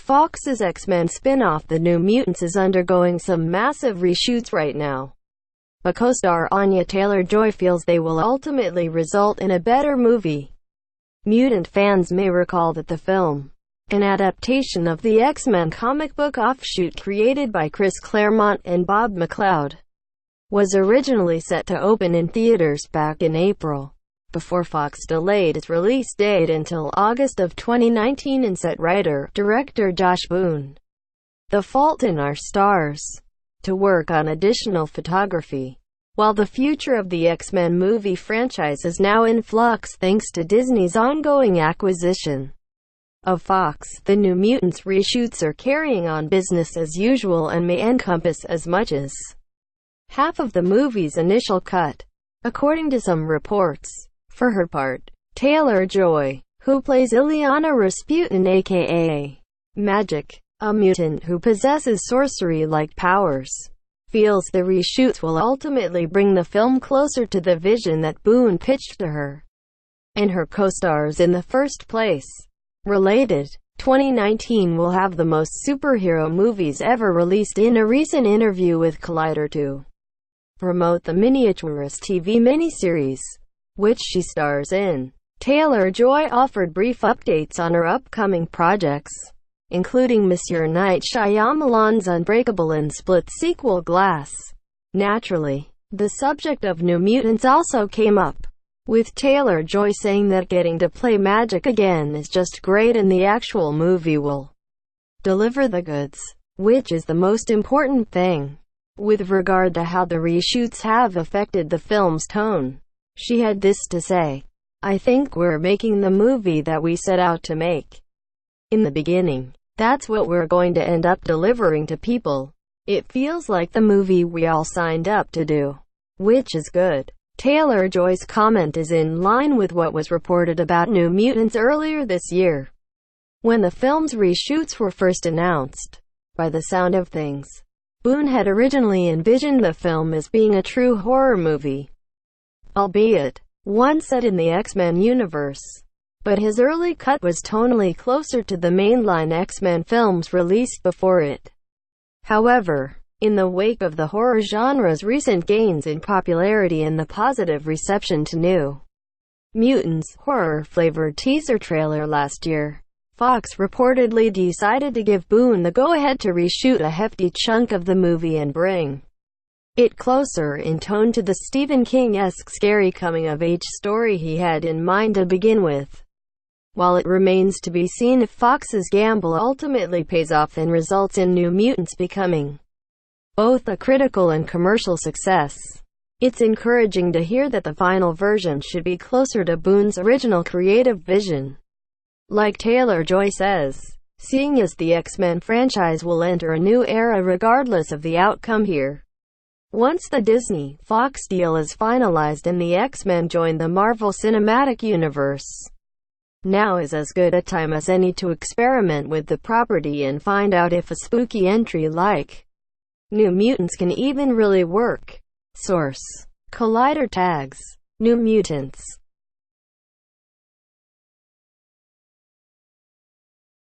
Fox's X-Men spin-off The New Mutants is undergoing some massive reshoots right now. A co-star Anya Taylor-Joy feels they will ultimately result in a better movie. Mutant fans may recall that the film, an adaptation of the X-Men comic book offshoot created by Claremont and Bob McLeod, was originally set to open in theaters back in April, before Fox delayed its release date until August of 2019 and set writer-director Josh Boone, The Fault in Our Stars, to work on additional photography. While the future of the X-Men movie franchise is now in flux thanks to Disney's ongoing acquisition of Fox, the New Mutants reshoots are carrying on business as usual and may encompass as much as half of the movie's initial cut, according to some reports. For her part, Taylor-Joy, who plays Illyana Rasputin aka Magik, a mutant who possesses sorcery-like powers, feels the reshoots will ultimately bring the film closer to the vision that Boone pitched to her and her co-stars in the first place. Related, 2019 will have the most superhero movies ever released. In a recent interview with Collider to promote the Miniaturist TV miniseries, which she stars in, Taylor-Joy offered brief updates on her upcoming projects, including Mr. Night Shyamalan's Unbreakable and Split sequel Glass. Naturally, the subject of New Mutants also came up, with Taylor-Joy saying that getting to play Magik again is just great and the actual movie will deliver the goods, which is the most important thing. With regard to how the reshoots have affected the film's tone, she had this to say: "I think we're making the movie that we set out to make. In the beginning, that's what we're going to end up delivering to people. It feels like the movie we all signed up to do, which is good." Taylor-Joy's comment is in line with what was reported about New Mutants earlier this year, when the film's reshoots were first announced. By the sound of things, Boone had originally envisioned the film as being a true horror movie, albeit one set in the X-Men universe, but his early cut was tonally closer to the mainline X-Men films released before it. However, in the wake of the horror genre's recent gains in popularity and the positive reception to New Mutants' horror-flavored teaser trailer last year, Fox reportedly decided to give Boone the go-ahead to reshoot a hefty chunk of the movie and bring it closer in tone to the Stephen King-esque scary coming-of-age story he had in mind to begin with. While it remains to be seen if Fox's gamble ultimately pays off and results in New Mutants becoming both a critical and commercial success, it's encouraging to hear that the final version should be closer to Boone's original creative vision. Like Taylor-Joy says, seeing as the X-Men franchise will enter a new era regardless of the outcome here. Once the Disney-Fox deal is finalized and the X-Men join the Marvel Cinematic Universe, now is as good a time as any to experiment with the property and find out if a spooky entry like New Mutants can even really work. Source: Collider tags. New Mutants